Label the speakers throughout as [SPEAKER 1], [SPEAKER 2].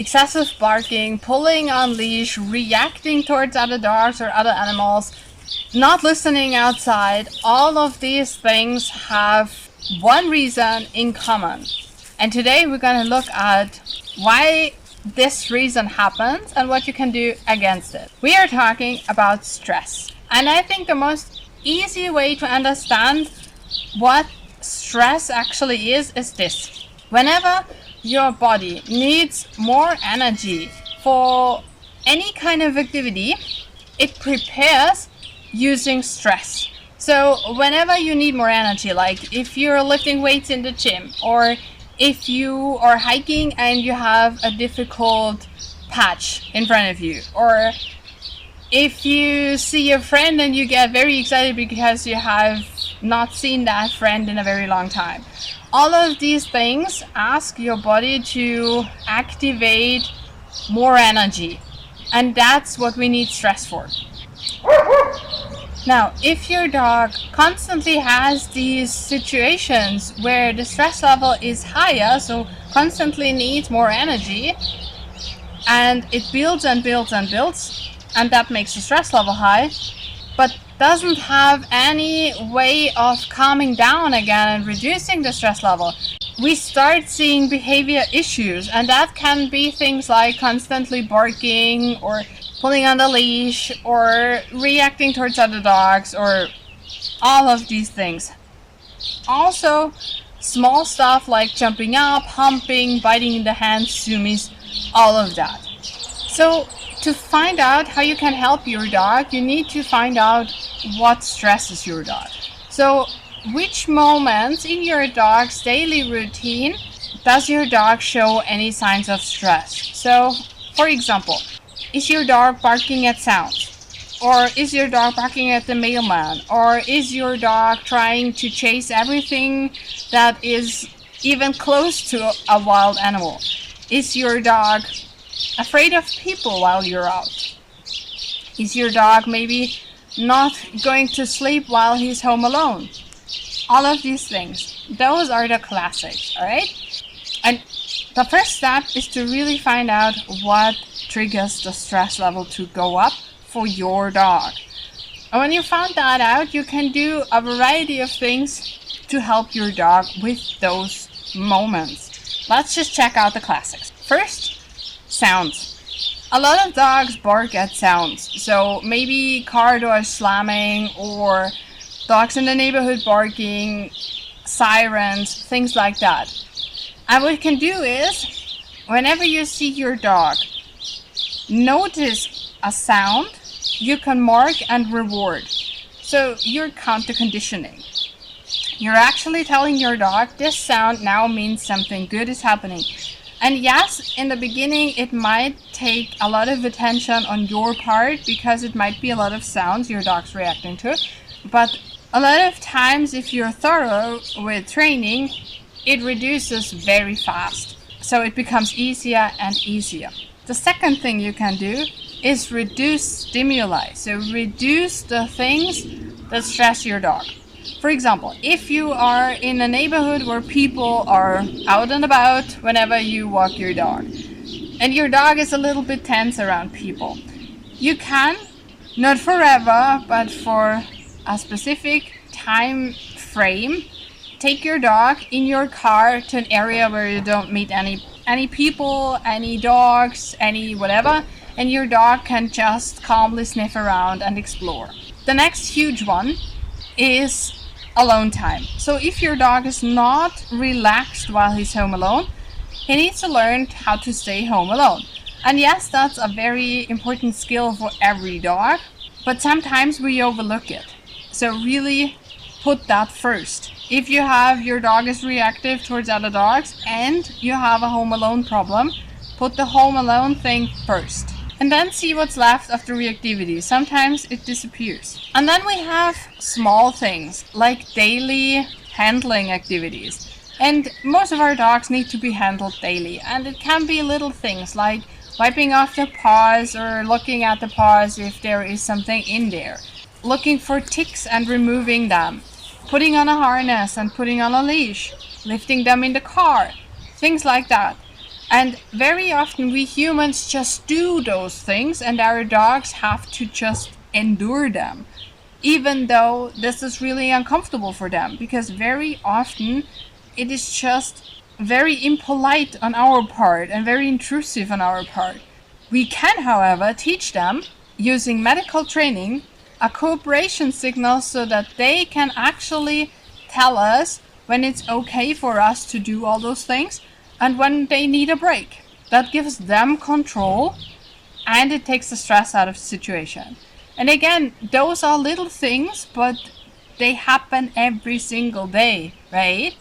[SPEAKER 1] excessive barking, pulling on leash, reacting towards other dogs or other animals, not listening outside, all of these things have one reason in common. And today we're going to look at why this reason happens and what you can do against it. We are talking about stress. And I think the most easy way to understand what stress actually is this. Whenever your body needs more energy for any kind of activity, it prepares using stress. So whenever you need more energy, like if you're lifting weights in the gym, or if you are hiking and you have a difficult patch in front of you, or if you see a friend and you get very excited because you have not seen that friend in a very long time. All of these things ask your body to activate more energy. And that's what we need stress for. Now, if your dog constantly has these situations where the stress level is higher, so constantly needs more energy, and it builds and builds and builds, and that makes the stress level high, but doesn't have any way of calming down again and reducing the stress level, we start seeing behavior issues. And that can be things like constantly barking or pulling on the leash or reacting towards other dogs or all of these things. Also, small stuff like jumping up, humping, biting in the hands, zoomies, all of that. So to find out how you can help your dog, you need to find out what stresses your dog. So which moments in your dog's daily routine does your dog show any signs of stress? So, for example, is your dog barking at sounds? Or is your dog barking at the mailman? Or is your dog trying to chase everything that is even close to a wild animal? Is your dog afraid of people while you're out? Is your dog maybe not going to sleep while he's home alone? All of these things, those are the classics, alright? And the first step is to really find out what triggers the stress level to go up for your dog. And when you found that out, you can do a variety of things to help your dog with those moments. Let's just check out the classics. First, sounds. A lot of dogs bark at sounds. So maybe car doors slamming or dogs in the neighborhood barking, sirens, things like that. And what you can do is, whenever you see your dog notice a sound, you can mark and reward. So you're counter conditioning. You're actually telling your dog this sound now means something good is happening. And yes, in the beginning it might take a lot of attention on your part because it might be a lot of sounds your dog's reacting to. But a lot of times if you're thorough with training, it reduces very fast. So it becomes easier and easier. The second thing you can do is reduce stimuli. So reduce the things that stress your dog. For example, if you are in a neighborhood where people are out and about whenever you walk your dog, and your dog is a little bit tense around people, you can, not forever, but for a specific time frame, take your dog in your car to an area where you don't meet any people, any dogs, any whatever, and your dog can just calmly sniff around and explore. The next huge one is alone time. So if your dog is not relaxed while he's home alone, he needs to learn how to stay home alone. And yes, that's a very important skill for every dog, but sometimes we overlook it. So really put that first. If you have your dog is reactive towards other dogs and you have a home alone problem, put the home alone thing first. And then see what's left of the reactivity. Sometimes it disappears. And then we have small things like daily handling activities. And most of our dogs need to be handled daily. And it can be little things like wiping off the paws or looking at the paws if there is something in there. Looking for ticks and removing them. Putting on a harness and putting on a leash. Lifting them in the car. Things like that. And very often we humans just do those things and our dogs have to just endure them, even though this is really uncomfortable for them, because very often it is just very impolite on our part and very intrusive on our part. We can, however, teach them using medical training a cooperation signal so that they can actually tell us when it's okay for us to do all those things and when they need a break. That gives them control and it takes the stress out of the situation. And again, those are little things, but they happen every single day, right?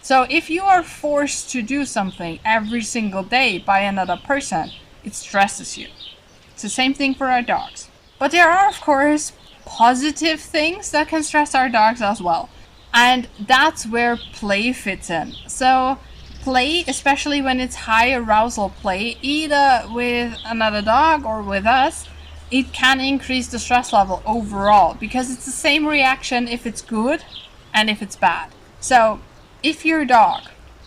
[SPEAKER 1] So if you are forced to do something every single day by another person, it stresses you. It's the same thing for our dogs. But there are, of course, positive things that can stress our dogs as well. And that's where play fits in. So play, especially when it's high arousal play, either with another dog or with us, it can increase the stress level overall, because it's the same reaction if it's good and if it's bad. So if your dog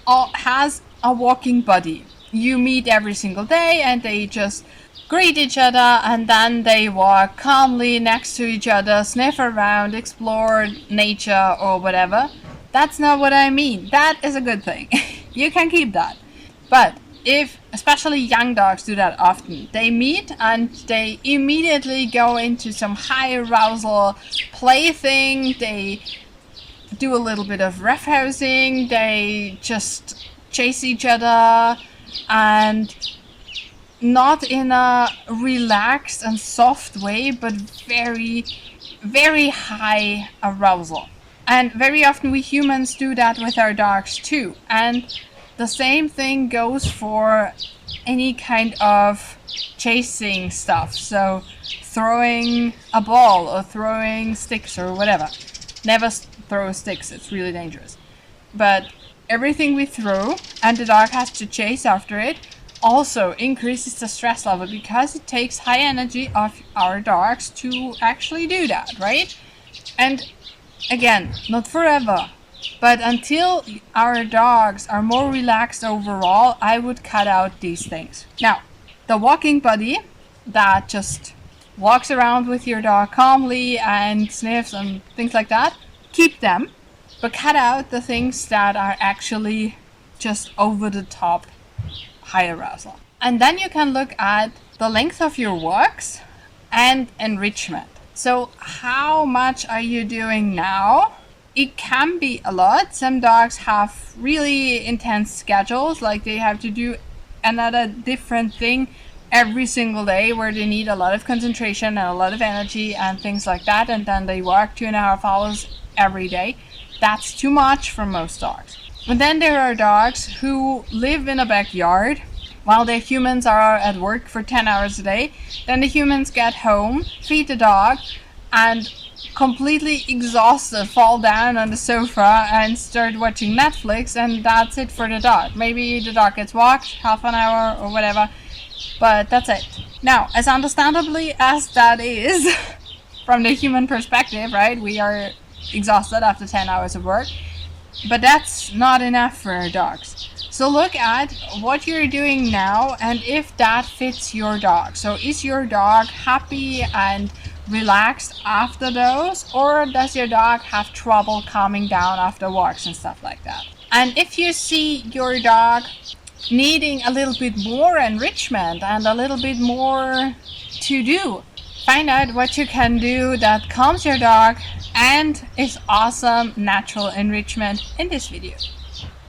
[SPEAKER 1] has a walking buddy you meet every single day and they just greet each other and then they walk calmly next to each other, sniff around, explore nature or whatever, that's not what I mean. That is a good thing. You can keep that. But if especially young dogs do that often, they meet and they immediately go into some high arousal play thing, they do a little bit of roughhousing, they just chase each other, and not in a relaxed and soft way, but very, very high arousal. And very often we humans do that with our dogs too. And the same thing goes for any kind of chasing stuff. So throwing a ball or throwing sticks or whatever. Never throw sticks, it's really dangerous. But everything we throw and the dog has to chase after it also increases the stress level, because it takes high energy of our dogs to actually do that, right? And again, not forever, but until our dogs are more relaxed overall, I would cut out these things. Now, the walking buddy that just walks around with your dog calmly and sniffs and things like that, keep them, but cut out the things that are actually just over the top high arousal. And then you can look at the length of your walks and enrichment. So how much are you doing now? It can be a lot. Some dogs have really intense schedules, like they have to do another different thing every single day where they need a lot of concentration and a lot of energy and things like that, and then they walk 2.5 hours every day. That's too much for most dogs. But then there are dogs who live in a backyard while the humans are at work for 10 hours a day. Then the humans get home, feed the dog, and completely exhausted fall down on the sofa and start watching Netflix, and that's it for the dog. Maybe the dog gets walked half an hour or whatever, but that's it. Now, as understandably as that is, from the human perspective, right, we are exhausted after 10 hours of work, but that's not enough for our dogs. So look at what you're doing now and if that fits your dog. So is your dog happy and relaxed after those, or does your dog have trouble calming down after walks and stuff like that? And if you see your dog needing a little bit more enrichment and a little bit more to do, find out what you can do that calms your dog and is awesome natural enrichment in this video.